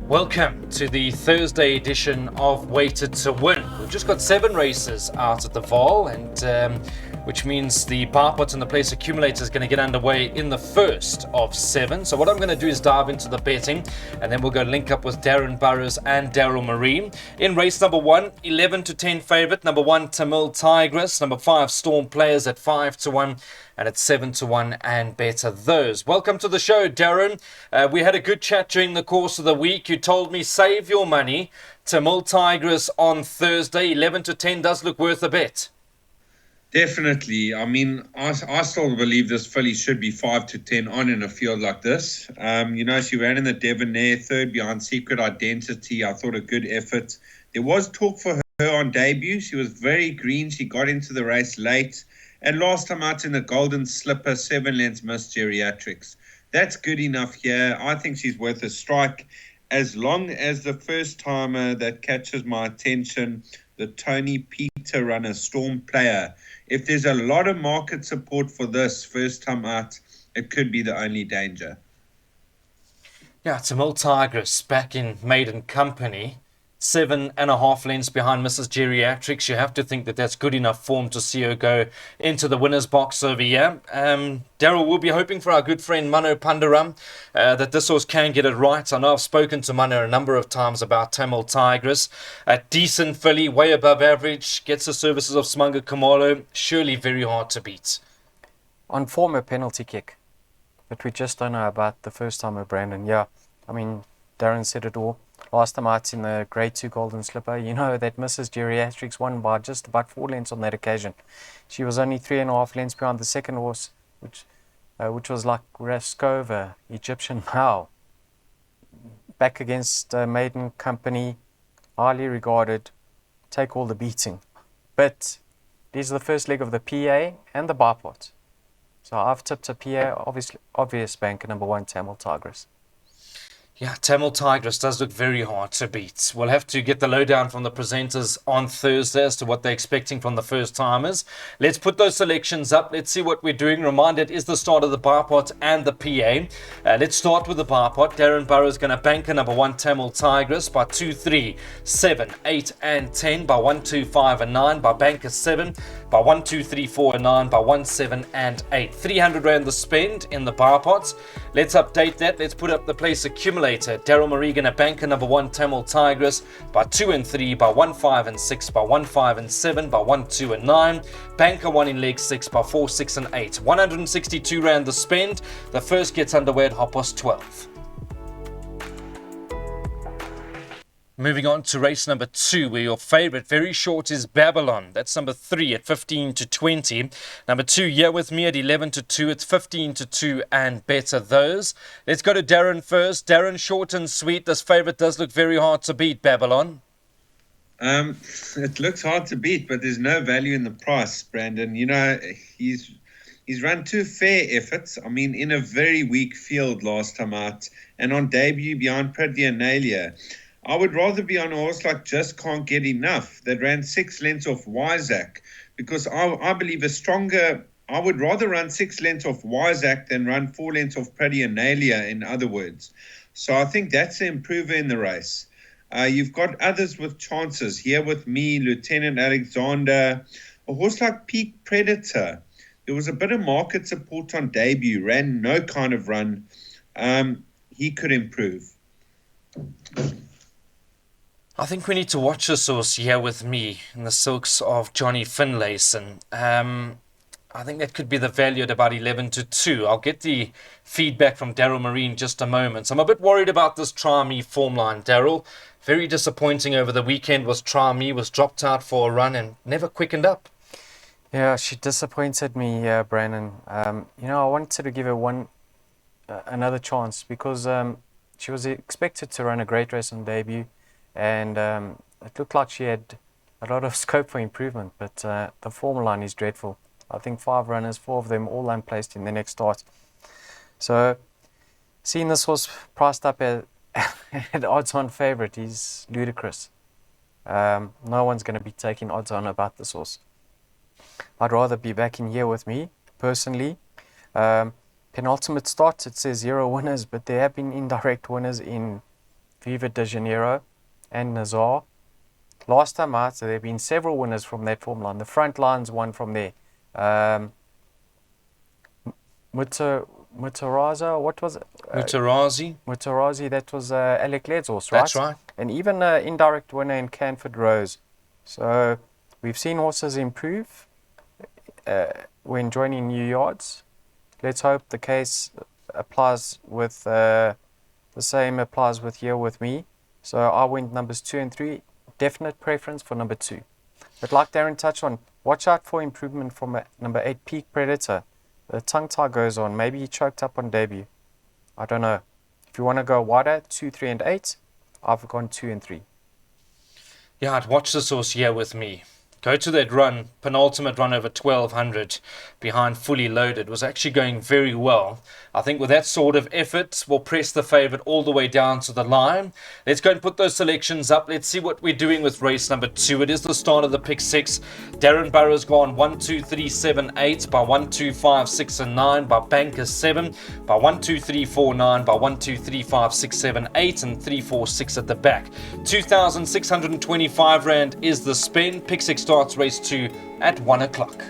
Welcome to the Thursday edition of Weighted to Win. We've just got 7 races out at the vaal, and which means the bar pot and the place accumulator is going to get underway in the first of 7. So what I'm going to do is dive into the betting, and then we'll go link up with Darren Burrows and Daryl Marine. In race number 1, 11 to 10 favourite, number 1 Tamil Tigress, number 5 Storm Players at 5 to 1. And it's 7 to 1 and better those. Welcome to the show, Darren. We had a good chat during the course of the week. You told me save your money. Tamil Tigress on Thursday, 11 to 10 does look worth a bet. Definitely. I mean, I still believe this filly should be 5 to 10 on in a field like this. She ran in the Debonair, third behind Secret Identity. I thought a good effort. There was talk for her on debut. She was very green. She got into the race late. And last time out in the Golden Slipper, 7 lengths missed geriatrics. That's good enough here. I think she's worth a strike. As long as the first timer that catches my attention, the Tony Peter runner, Storm Player. If there's a lot of market support for this first time out, it could be the only danger. Yeah, Tamil Tigress back in maiden company. 7.5 lengths behind Mrs. Geriatrics. You have to think that that's good enough form to see her go into the winner's box over here. Daryl, will be hoping for our good friend Mano Pandaram that this horse can get it right. I know I've spoken to Mano a number of times about Tamil Tigress. A decent filly, way above average, gets the services of Smunga Kamalo. Surely very hard to beat. On form, a penalty kick. But we just don't know about the first timer, Brandon. Yeah, I mean, Darren said it all. Last time out in the Grade 2 Golden Slipper, you know that Mrs. Geriatrics won by just about 4 lengths on that occasion. She was only 3.5 lengths behind the second horse, which was like Raskova, Egyptian How. Back against maiden company, highly regarded, take all the beating. But these are the first leg of the PA and the bar pot. So I've tipped a PA, obvious banker, number 1, Tamil Tigress. Yeah, Tamil Tigress does look very hard to beat. We'll have to get the lowdown from the presenters on Thursday as to what they're expecting from the first-timers. Let's put those selections up. Let's see what we're doing. Remind it is the start of the bar pot and the PA. Let's start with the bar pot. Darren Burrows is going to banker number 1 Tamil Tigress by 2, 3, 7, 8 and 10, by 1, 2, 5 and 9, by banker 7, by 1, 2, 3, 4 and 9, by 1, 7 and 8. 300 Rand the spend in the bar pots. Let's update that. Let's put up the place accumulator. Daryl Marie going to banker number 1 Tamil Tigress by 2 and 3, by 1, 5 and 6, by 1, 5 and 7, by 1, 2 and 9. Banker 1 in leg 6 by 4, 6 and 8. 162 Rand the spend. The first gets underway at 12:30. Moving on to race number 2, where your favourite, very short, is Babylon. That's number 3 at 15 to 20. Number 2, Here With Me at 11 to 2. It's 15 to 2 and better those. Let's go to Darren first. Darren, short and sweet. This favourite does look very hard to beat, Babylon. It looks hard to beat, but there's no value in the price, Brandon. You know, he's run 2 fair efforts. I mean, in a very weak field last time out, and on debut behind Pradienalia. I would rather be on a horse like Just Can't Get Enough that ran 6 lengths off Wyzak, because I believe I would rather run 6 lengths off Wyzak than run 4 lengths off Pradienalia, in other words. So I think that's the improver in the race. You've got others with chances. Here With Me, Lieutenant Alexander, a horse like Peak Predator. There was a bit of market support on debut, ran no kind of run. He could improve. I think we need to watch this horse Here With Me in the silks of Johnny Finlayson. I think that could be the value at about 11 to 2. I'll get the feedback from Daryl Marie in just a moment. So I'm a bit worried about this Try Me form line, Daryl. Very disappointing over the weekend was Try Me, was dropped out for a run and never quickened up. Yeah, she disappointed me, Brandon. I wanted to give her another chance because she was expected to run a great race on debut. And it looked like she had a lot of scope for improvement, but the form line is dreadful. I think 5 runners, 4 of them all unplaced in the next start. So, seeing this horse priced up at odds-on favourite is ludicrous. No one's going to be taking odds-on about this horse. I'd rather be back in Here With Me, personally. Penultimate start, it says 0 winners, but there have been indirect winners in Viva de Janeiro, and Nazar. Last time out, so there have been several winners from that form line. The front line's won from there. Mutaraza, what was it? Mutarazi, that was Alec Led's horse, right? That's right. And even an indirect winner in Canford Rose. So we've seen horses improve when joining new yards. Let's hope the case applies with the same applies with here with me. So I went numbers 2 and 3. Definite preference for number 2. But like Darren touched on, watch out for improvement from number 8 Peak Predator. The tongue tie goes on. Maybe he choked up on debut. I don't know. If you want to go wider, 2, 3, and 8, I've gone 2 and 3. Yeah, I'd watch this horse here with me. Go to that run, penultimate run over 1200 behind Fully Loaded. Was actually going very well. I think with that sort of effort, we'll press the favourite all the way down to the line. Let's go and put those selections up. Let's see what we're doing with race number 2. It is the start of the pick 6. Darren Burrow's gone 1, 2, 3, 7, 8 by 1, 2, 5, 6, and 9 by Banker 7 by 1, 2, 3, 4, 9 by 1, 2, 3, 5, 6, 7, 8 and 3, 4, 6 at the back. 2,625 Rand is the spin. Pick 6 starts race 2 at 1 o'clock.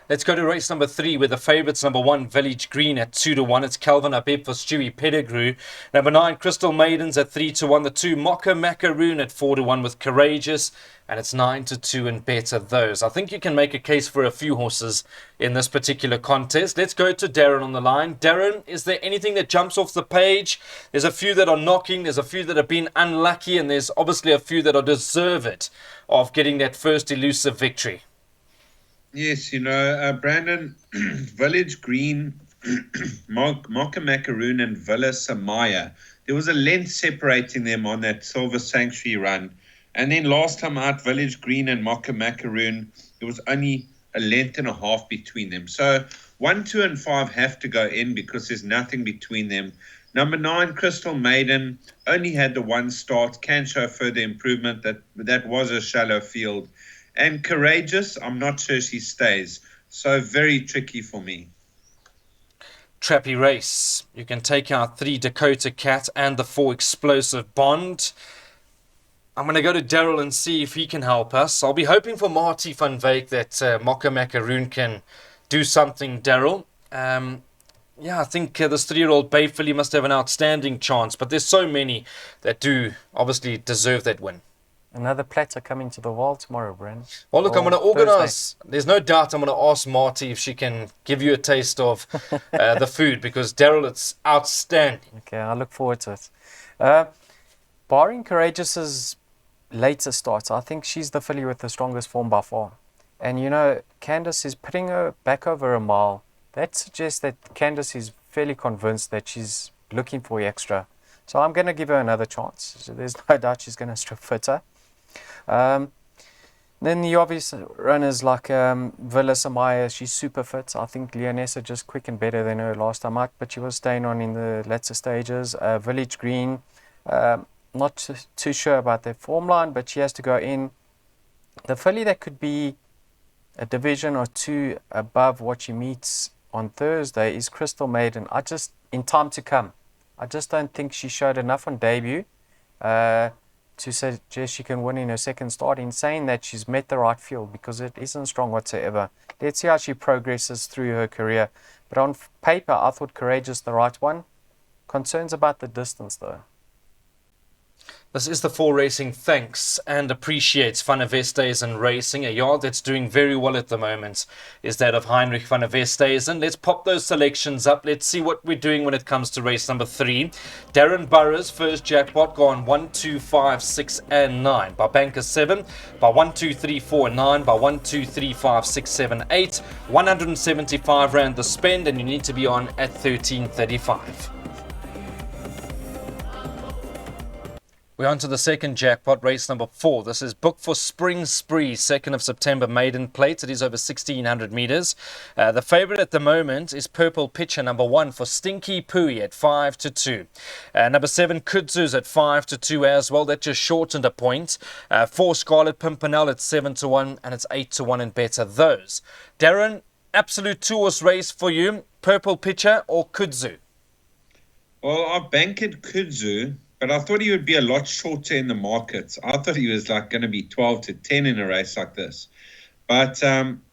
Let's go to race number 3 with the favourites. Number 1, Village Green at 2 to 1. It's Calvin Abib for Stewie Pettigrew. Number 9, Crystal Maidens at 3 to 1. The 2, Mocha Macaroon at 4 to 1 with Courageous. And it's 9 to 2 and better those. I think you can make a case for a few horses in this particular contest. Let's go to Darren on the line. Darren, is there anything that jumps off the page? There's a few that are knocking. There's a few that have been unlucky. And there's obviously a few that are deserved of getting that first elusive victory. Yes, Brandon, Village Green, Mocha Macaroon and Villa Samaya. There was a length separating them on that Silver Sanctuary run. And then last time out, Village Green and Mocha Macaroon, there was only a length and a half between them. So 1, 2, and 5 have to go in because there's nothing between them. Number 9, Crystal Maiden, only had the 1 start, can show further improvement. That was a shallow field. And Courageous, I'm not sure she stays. So very tricky for me. Trappy race. You can take out 3 Dakota Cat and the 4 Explosive Bond. I'm going to go to Daryl and see if he can help us. I'll be hoping for Marty van Wyk that Mocha Macaroon can do something, Daryl. I think this 3-year-old Bay filly must have an outstanding chance. But there's so many that do obviously deserve that win. Another platter coming to the vaal tomorrow, Brent. Well, look, I'm going to organise. There's no doubt I'm going to ask Marty if she can give you a taste of the food because, Daryl, it's outstanding. Okay, I look forward to it. Barring Courageous's later starts, I think she's the filly with the strongest form by far. And, Candace is putting her back over a mile. That suggests that Candace is fairly convinced that she's looking for extra. So I'm going to give her another chance. So there's no doubt she's going to strip fitter. Then the obvious runners like Villa Samaya, she's super fit. I think Leonessa just quick and better than her last time out, but she was staying on in the latter stages. Village Green, not too sure about their form line, but she has to go in. The filly that could be a division or 2 above what she meets on Thursday is Crystal Maiden. In time to come, I just don't think she showed enough on debut to suggest she can win in her second start, in saying that she's met the right field because it isn't strong whatsoever. Let's see how she progresses through her career. But on paper, I thought Courageous the right one. Concerns about the distance, though. This is the 4 Racing thanks and appreciates Van der Westhuizen Racing. A yard that's doing very well at the moment is that of Heinrich van der Westhuizen. Let's pop those selections up. Let's see what we're doing when it comes to race number 3. Darren Burroughs, first jackpot, gone 1, 2, 5, 6, and 9. By Banker 7, by 1, 2, 3, 4, 9, by 1, 2, 3, 5, 6, 7, 8. 175 Rand the spend, and you need to be on at 13.35. We're on to the second jackpot, race number 4. This is booked for Spring Spree, 2nd of September, maiden plate. It is over 1,600 metres. The favourite at the moment is Purple Pitcher, number 1 for Stinky Pooey at 5 to 2. Number 7, Kudzu's at 5 to 2 as well. That just shortened a point. 4, Scarlet Pimpernel at 7 to 1, and it's 8 to 1 and better those. Darren, absolute 2-horse race for you. Purple Pitcher or Kudzu? Well, I banked Kudzu, but I thought he would be a lot shorter in the markets. I thought he was like going to be 12 to 10 in a race like this. But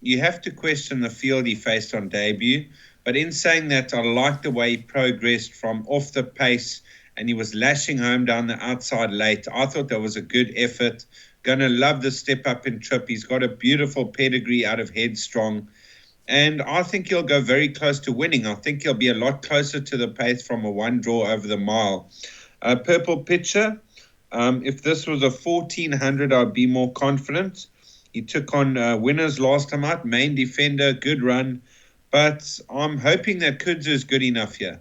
you have to question the field he faced on debut. But in saying that, I like the way he progressed from off the pace and he was lashing home down the outside late. I thought that was a good effort. Gonna love the step up in trip. He's got a beautiful pedigree out of Headstrong. And I think he'll go very close to winning. I think he'll be a lot closer to the pace from a one draw over the mile. Purple Pitcher, if this was a 1400, I'd be more confident. He took on winners last time out, main defender, good run. But I'm hoping that Kudzu is good enough here.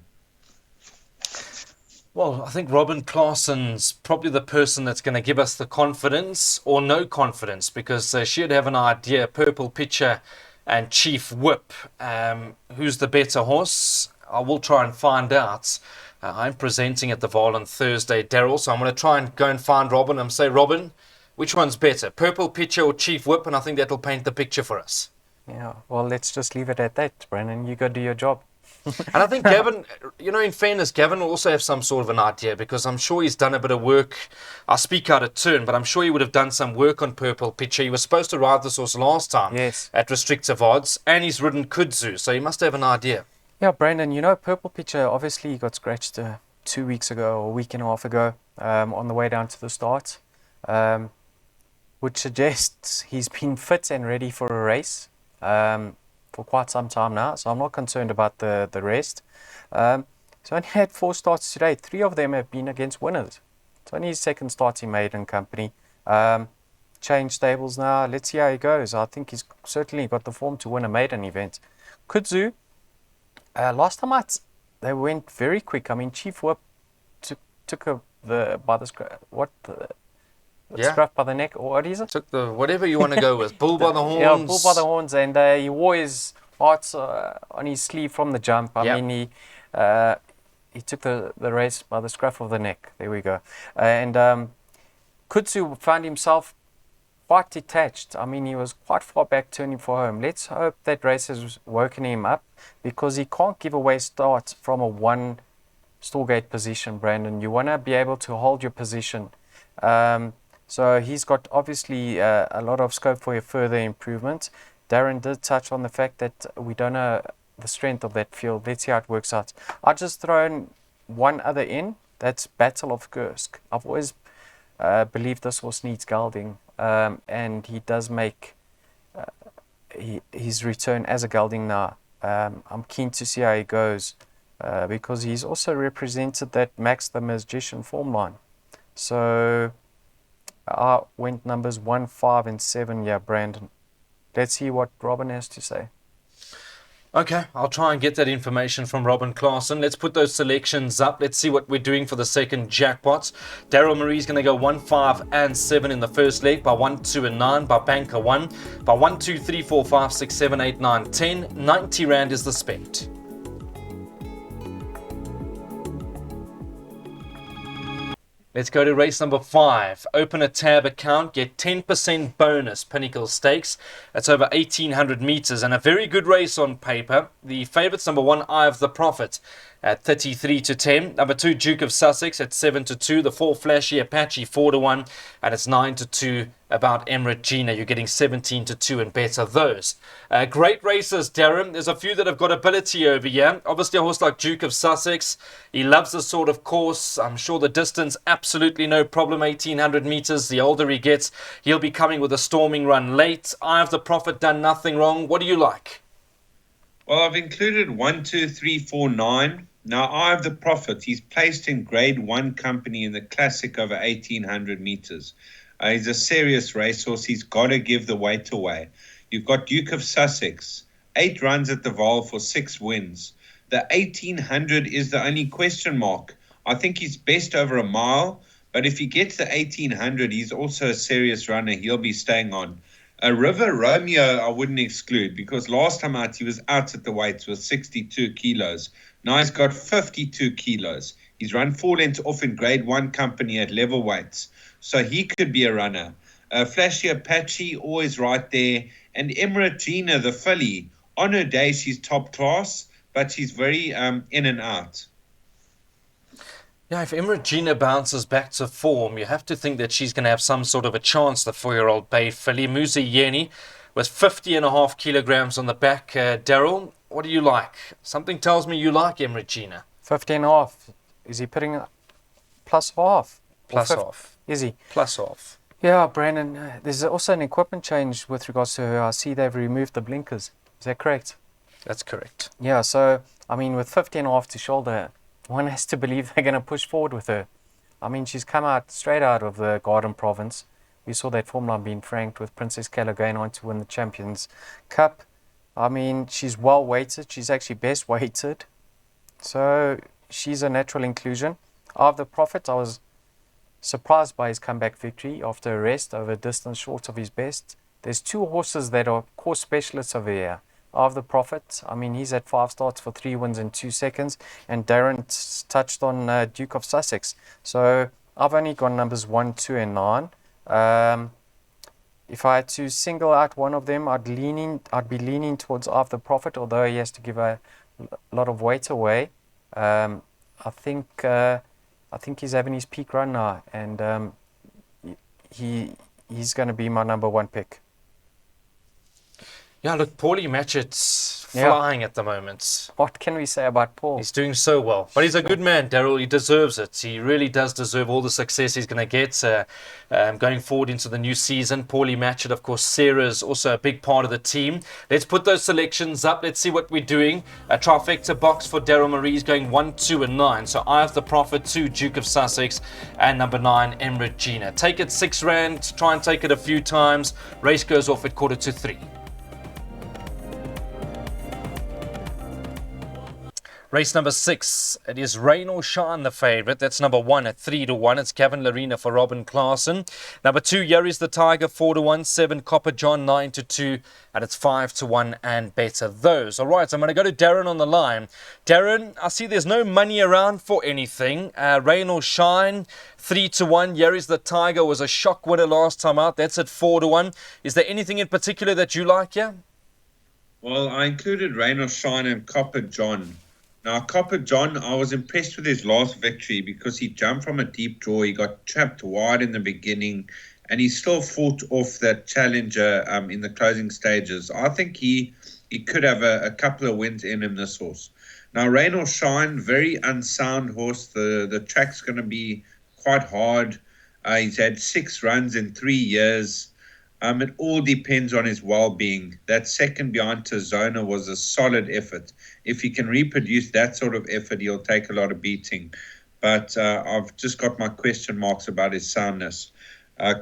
Well, I think Robin Claessen's probably the person that's going to give us the confidence or no confidence, because she'd have an idea, Purple Pitcher and Chief Whip. Who's the better horse? I will try and find out. I'm presenting at the Vaal on Thursday, Daryl, so I'm going to try and go and find Robin and say, Robin, which one's better, Purple Pitcher or Chief Whip? And I think that'll paint the picture for us. Yeah, well, let's just leave it at that, Brandon. You go do your job. And I think Gavin, in fairness, Gavin will also have some sort of an idea, because I'm sure he's done a bit of work. I speak out of turn, but I'm sure he would have done some work on Purple Pitcher. He was supposed to ride this horse last time at restrictive odds, and he's ridden Kudzu, so he must have an idea. Yeah, Brandon, Purple Pitcher, obviously he got scratched 2 weeks ago or a week and a half ago on the way down to the start, which suggests he's been fit and ready for a race for quite some time now, so I'm not concerned about the rest. He's only had 4 starts today. 3 of them have been against winners. It's only his second start in maiden company. Changed stables now. Let's see how he goes. I think he's certainly got the form to win a maiden event. Kudzu, last time out, they went very quick. I mean, Chief Whip took scruff by the neck, or what is it? Took the whatever you want to go with. Bull by the horns. Yeah, bull by the horns, and he wore his hearts on his sleeve from the jump. I mean, he took the race by the scruff of the neck. There we go. And Kudzu found himself quite detached. I mean, he was quite far back turning for home. Let's hope that race has woken him up, because he can't give away starts from a one stallgate position, Brandon. You want to be able to hold your position. So he's got obviously a lot of scope for a further improvement. Darren did touch on the fact that we don't know the strength of that field. Let's see how it works out. I'll just throw in one other in. That's Battle of Kursk. I've always believed this horse needs gelding, and he does make his return as a gelding now. I'm keen to see how he goes, because he's also represented that Max the Magician form line. So I went numbers 1, 5, and 7. Yeah, Brandon. Let's see what Robin has to say. Okay, I'll try and get that information from Robin Claessen. Let's put those selections up. Let's see what we're doing for the second jackpots. Daryl Marie's going to go 1, 5, and 7 in the first leg, by 1, 2, and 9, by banker 1, by 1, 2, 3, 4, 5, 6, 7, 8, 9, 10. 90 Rand is the spent. Let's go to race number 5. Open a tab account, get 10% bonus Pinnacle Stakes. That's over 1,800 meters and a very good race on paper. The favourites, number 1, Eye of the Prophet at 33 to 10. Number 2, Duke of Sussex at 7 to 2. The 4, Flashy Apache 4 to 1, and it's 9 to 2 about Emirate Gina. You're getting 17 to 2 and better those. Great races, Darren. There's a few that have got ability over here. Obviously, a horse like Duke of Sussex, he loves this sort of course. I'm sure the distance, absolutely no problem. 1,800 meters. The older he gets, he'll be coming with a storming run late. Eye of the Prophet done nothing wrong. What do you like? Well, I've included 1, 2, 3, 4, 9. Now, Eye of the Prophet, he's placed in Grade 1 company in the Classic over 1,800 meters. He's a serious racehorse. He's got to give the weight away. You've got Duke of Sussex, 8 runs at the Vaal for 6 wins. The 1,800 is the only question mark. I think he's best over a mile, but if he gets the 1,800, he's also a serious runner. He'll be staying on. River Romeo, I wouldn't exclude, because last time out, he was out at the weights with 62 kilos. Now he's got 52 kilos. He's run 4 lengths off in Grade 1 company at level weights. So he could be a runner. Flashy Apache, always right there. And Emirate Gina, the filly, on her day, she's top class, but she's very in and out. Yeah, if Imragina bounces back to form, you have to think that she's going to have some sort of a chance, the 4-year-old Bay filly. Muzi Yeni with 50.5 kilograms on the back. Daryl, what do you like? Something tells me you like Imragina. 15.5. Is he putting plus half? Plus half. Is he? Plus half. Yeah, Brandon, there's also an equipment change with regards to her. I see they've removed the blinkers. Is that correct? That's correct. Yeah, so, I mean, with 15.5 to shoulder, one has to believe they're going to push forward with her. I mean, she's come out straight out of the Garden Province. We saw that form line being franked with Princess Kayla going on to win the Champions Cup. I mean, she's well weighted. She's actually best weighted. So she's a natural inclusion. Of the Prophet, I was surprised by his comeback victory after a rest over a distance short of his best. There's two horses that are course specialists over here. Of the Prophet, I mean, he's at 5 starts for 3 wins in 2 seconds. And Darren touched on Duke of Sussex. So I've only got numbers 1, 2, and 9. If I had to single out one of them, I'd be leaning towards Of the Prophet, although he has to give a lot of weight away. I think he's having his peak run now, and he's going to be my number 1 pick. Yeah, look, Paulie Matchett's flying at the moment. What can we say about Paul? He's doing so well. But he's a good man, Daryl. He deserves it. He really does deserve all the success he's going to get going forward into the new season. Paulie Matchett, of course, Sarah's also a big part of the team. Let's put those selections up. Let's see what we're doing. A trifecta box for Daryl Marie's going 1, 2, and 9. So I have the Prophet, 2, Duke of Sussex, and number 9, Emregina. Take it R6. Try and take it a few times. Race goes off at 2:45. Race number 6, it is Rain or Shine, the favourite. That's number 1 at 3-1. It's Gavin Larina for Robin Clarkson. Number 2, Yuri's the Tiger, 4-1. 7, Copper John, 9-2. And it's 5-1 and better those. All right, I'm going to go to Darren on the line. Darren, I see there's no money around for anything. Rain or Shine, 3-1. Yuri's the Tiger was a shock winner last time out. That's at 4-1. Is there anything in particular that you like here? Well, I included Rain or Shine and Copper John. Now, Copper John, I was impressed with his last victory because he jumped from a deep draw. He got trapped wide in the beginning, and he still fought off that challenger in the closing stages. I think he could have a couple of wins in him, this horse. Now, Rain or Shine, very unsound horse. The track's going to be quite hard. He's had 6 runs in 3 years. It all depends on his well-being. That second behind Tizona was a solid effort. If he can reproduce that sort of effort, he'll take a lot of beating. But I've just got my question marks about his soundness.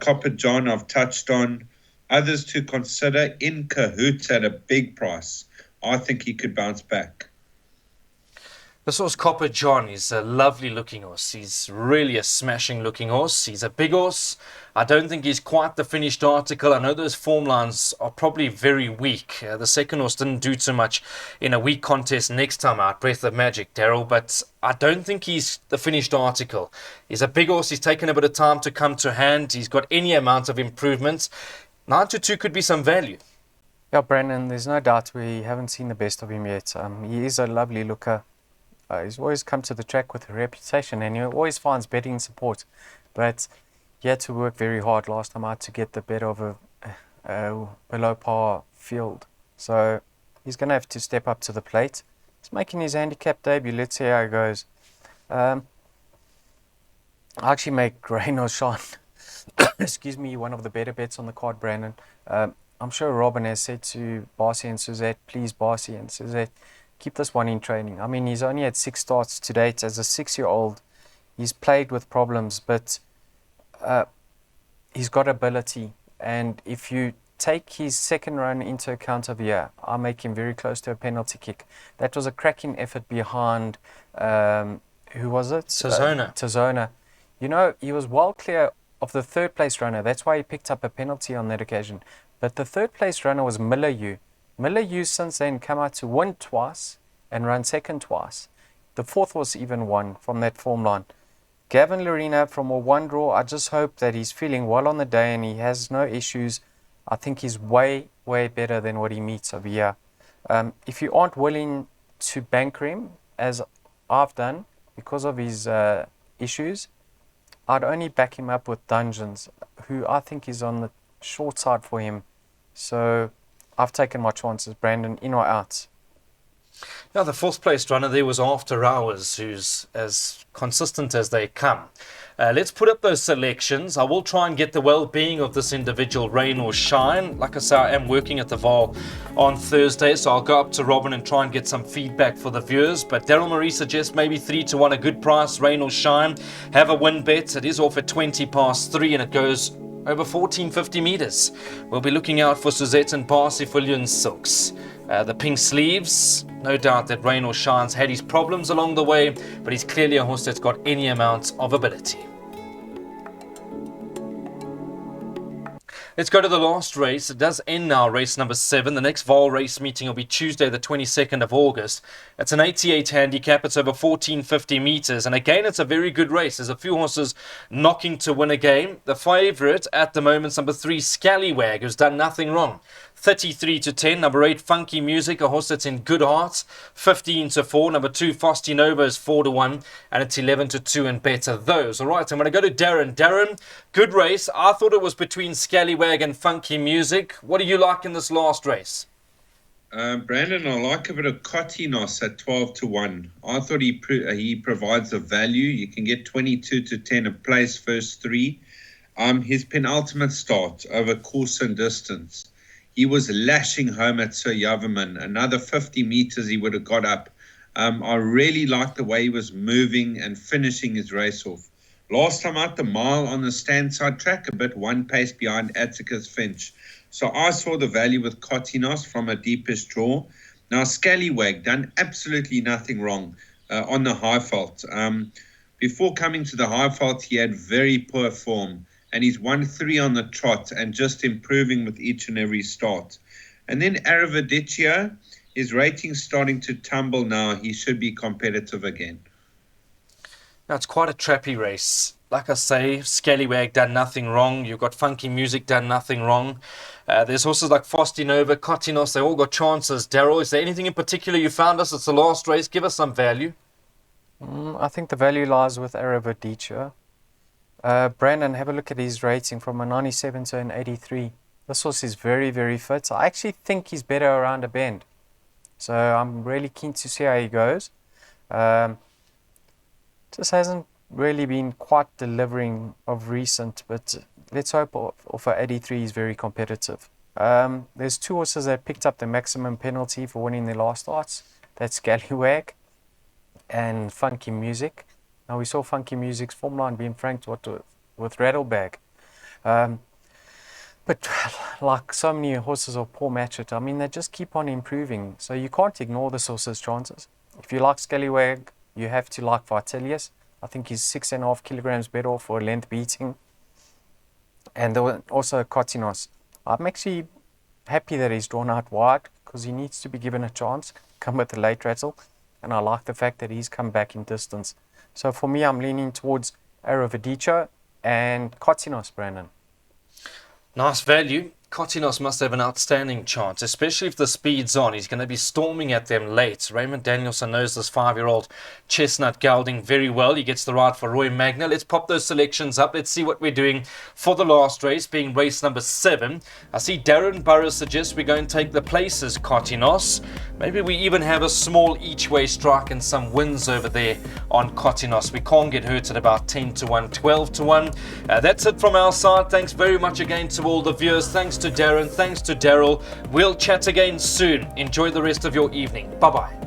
Copper John, I've touched on. Others to consider, In Cahoots at a big price. I think he could bounce back. This horse, Copper John, is a lovely looking horse. He's really a smashing looking horse. He's a big horse. I don't think he's quite the finished article. I know those form lines are probably very weak. The second horse didn't do too much in a weak contest next time out, Breath of Magic, Daryl, but I don't think he's the finished article. He's a big horse. He's taken a bit of time to come to hand. He's got any amount of improvements. 9-2 could be some value. Yeah, Brandon, there's no doubt we haven't seen the best of him yet. He is a lovely looker. He's always come to the track with a reputation, and he always finds betting support. But he had to work very hard last time out to get the better of a below par field. So he's going to have to step up to the plate. He's making his handicap debut. Let's see how it goes. I actually make Rain or Shine, excuse me, one of the better bets on the card, Brandon. I'm sure Robin has said to Barcy and Suzette, please, Barcy and Suzette, keep this one in training. I mean, he's only had 6 starts to date as a 6-year-old. He's played with problems, but he's got ability. And if you take his second run into account of here, I make him very close to a penalty kick. That was a cracking effort behind, who was it? Tizona. You know, he was well clear of the third place runner. That's why he picked up a penalty on that occasion. But the third place runner was Miller Yu. Miller Yu since then come out to win twice and run second twice. The fourth was even won from that form line. Gavin Larina from a 1 draw, I just hope that he's feeling well on the day and he has no issues. I think he's way, way better than what he meets over here. If you aren't willing to banker him, as I've done, because of his issues, I'd only back him up with Dungeons, who I think is on the short side for him. So I've taken my chances. Brandon, in or out? Now, the fourth place runner there was After Hours, who's as consistent as they come. Let's put up those selections. I will try and get the well-being of this individual, rain or shine. Like I say, I am working at the Vaal on Thursday, so I'll go up to Robin and try and get some feedback for the viewers. But Daryl Marie suggests maybe 3-1, a good price, rain or shine. Have a win bet. It is off at 3 and it goes over 1450 meters. We'll be looking out for Suzette and Parsifalian Silks. The pink sleeves, no doubt that rain or shine's had his problems along the way, but he's clearly a horse that's got any amount of ability. Let's go to the last race. It does end now, race number 7. The next Vaal race meeting will be Tuesday, the 22nd of August. It's an 88 handicap. It's over 1450 meters. And again, it's a very good race. There's a few horses knocking to win a game. The favourite at the moment is number 3, Scallywag, who's done nothing wrong. 33-10. Number 8, Funky Music, a horse that's in good hearts. 15-4. Number 2, Frosty Nova is 4-1. And it's 11-2 and better. Those. All right, I'm going to go to Darren. Darren, good race. I thought it was between Scallywag and Funky Music. What do you like in this last race? Brandon, I like a bit of Cotinos at 12-1. I thought he provides a value. You can get 22-10 a place first 3. His penultimate start over course and distance, he was lashing home at Sir Yaverman. Another 50 meters he would have got up. I really liked the way he was moving and finishing his race off. Last time out, the mile on the stand side track, a bit 1 pace behind Atticus Finch. So I saw the value with Cotinos from a deepest draw. Now, Scallywag done absolutely nothing wrong on the high fault. Before coming to the high fault, he had very poor form. And he's won 3 on the trot and just improving with each and every start. And then Aravadicio, his rating's starting to tumble now. He should be competitive again. Now, it's quite a trappy race. Like I say, Scallywag done nothing wrong. You've got Funky Music done nothing wrong. There's horses like Frosty Nova, Cotinos, they all got chances. Daryl, is there anything in particular you found us? It's the last race. Give us some value. I think the value lies with Aravadicio. Brandon, have a look at his rating from a 97 to an 83. This horse is very, very fit. I actually think he's better around a bend. So I'm really keen to see how he goes. Just hasn't really been quite delivering of recent, but let's hope off a 83 is very competitive. There's 2 horses that picked up the maximum penalty for winning their last starts. That's Scallywag and Funky Music. Now, we saw Funky Music's form line being franked with Rattlebag. But like so many horses of Paul Matchett, I mean, they just keep on improving. So you can't ignore this horse's chances. If you like Scallywag, you have to like Vitellius. I think he's 6.5 kilograms better for a length beating. And also Cotinos. I'm actually happy that he's drawn out wide because he needs to be given a chance, come with a late rattle. And I like the fact that he's come back in distance. So for me, I'm leaning towards Aravadicio and Cotinos, Brandon. Nice value. Cotinos must have an outstanding chance, especially if the speed's on. He's going to be storming at them late. Raymond Danielson knows this 5-year-old chestnut gelding very well. He gets the ride for Roy Magna. Let's pop those selections up. Let's see what we're doing for the last race, being race number 7. I see Darren Burrows suggests we're going to take the places, Cotinos. Maybe we even have a small each-way strike and some wins over there on Cotinos. We can't get hurt at about 10-1, 12-1. That's it from our side. Thanks very much again to all the viewers. Thanks to Darren. Thanks to Daryl. We'll chat again soon. Enjoy the rest of your evening. Bye-bye.